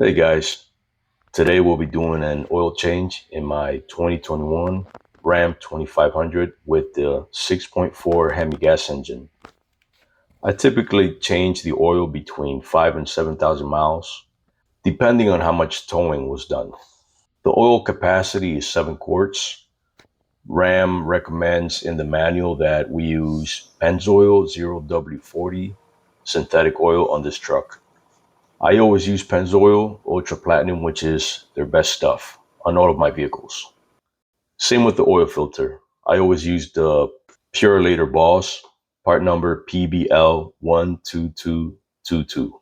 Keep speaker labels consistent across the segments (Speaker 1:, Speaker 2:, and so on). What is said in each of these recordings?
Speaker 1: Hey guys, today we'll be doing an oil change in my 2021 Ram 2500 with the 6.4 HEMI gas engine. I typically change the oil between 5 and 7,000 miles, depending on how much towing was done. The oil capacity is 7 quarts. Ram recommends in the manual that we use Pennzoil 0W40 synthetic oil on this truck. I always use Pennzoil Ultra Platinum, which is their best stuff on all of my vehicles. Same with the oil filter. I always use the Purilator Boss, part number PBL12222.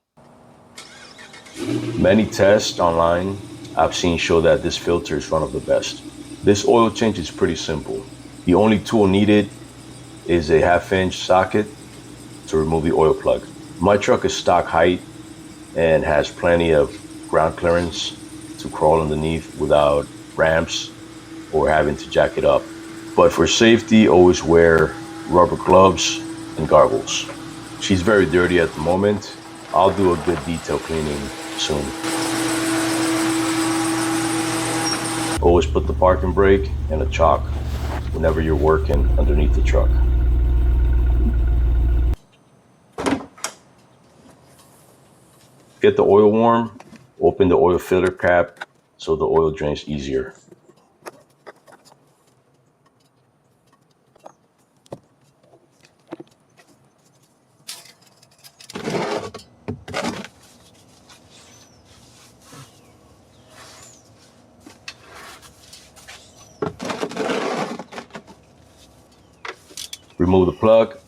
Speaker 1: Many tests online I've seen show that this filter is one of the best. This oil change is pretty simple. The only tool needed is a 1/2 inch socket to remove the oil plug. My truck is stock height and has plenty of ground clearance to crawl underneath without ramps or having to jack it up. But for safety, always wear rubber gloves and goggles. She's very dirty at the moment. I'll do a good detail cleaning soon. Always put the parking brake and a chock whenever you're working underneath the truck. Get the oil warm, open the oil filter cap so the oil drains easier. Remove the plug.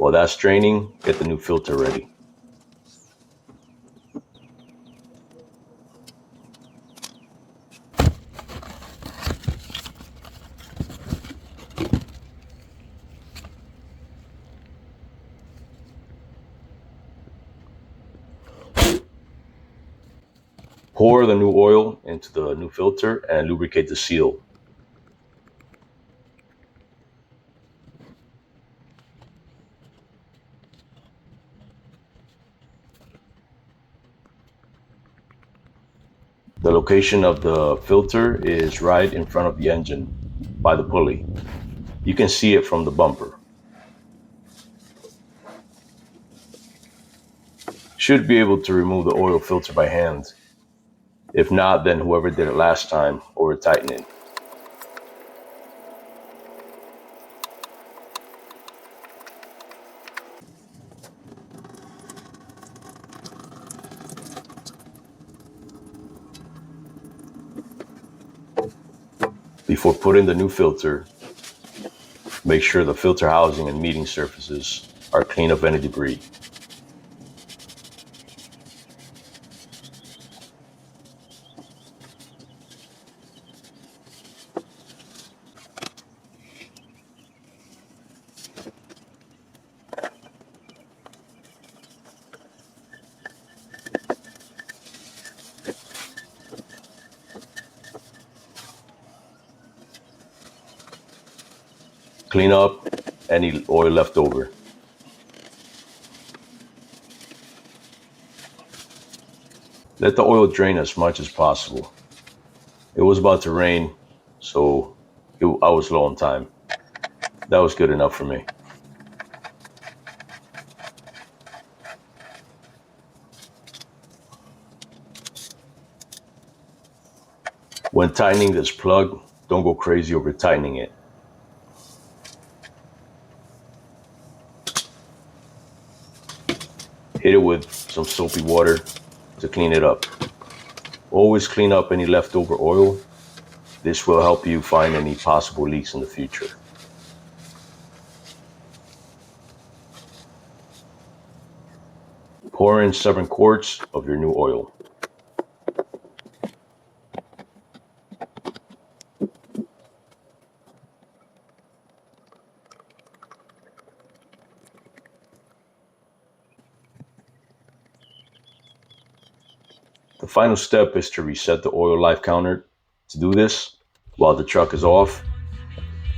Speaker 1: While that's draining, get the new filter ready. Pour the new oil into the new filter and lubricate the seal. The location of the filter is right in front of the engine by the pulley. You can see it from the bumper. Should be able to remove the oil filter by hand. If not, then whoever did it last time or tighten it. Before putting the new filter, make sure the filter housing and meeting surfaces are clean of any debris. Clean up any oil left over. Let the oil drain as much as possible. It was about to rain, so I was low on time. That was good enough for me. When tightening this plug, don't go crazy over tightening it. Hit it with some soapy water to clean it up. Always clean up any leftover oil. This will help you find any possible leaks in the future. Pour in 7 quarts of your new oil. The final step is to reset the oil life counter. To do this, while the truck is off,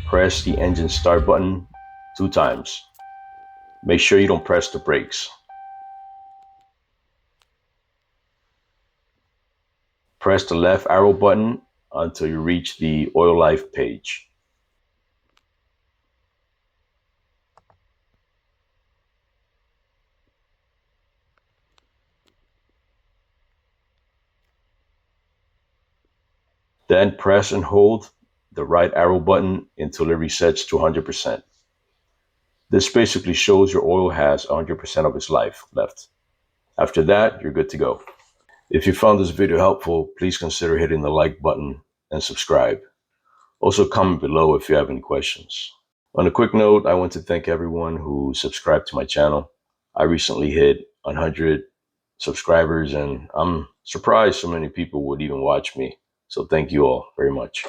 Speaker 1: press the engine start button 2 times. Make sure you don't press the brakes. Press the left arrow button until you reach the oil life page. Then press and hold the right arrow button until it resets to 100%. This basically shows your oil has 100% of its life left. After that, you're good to go. If you found this video helpful, please consider hitting the like button and subscribe. Also comment below if you have any questions. On a quick note, I want to thank everyone who subscribed to my channel. I recently hit 100 subscribers and I'm surprised so many people would even watch me. So thank you all very much.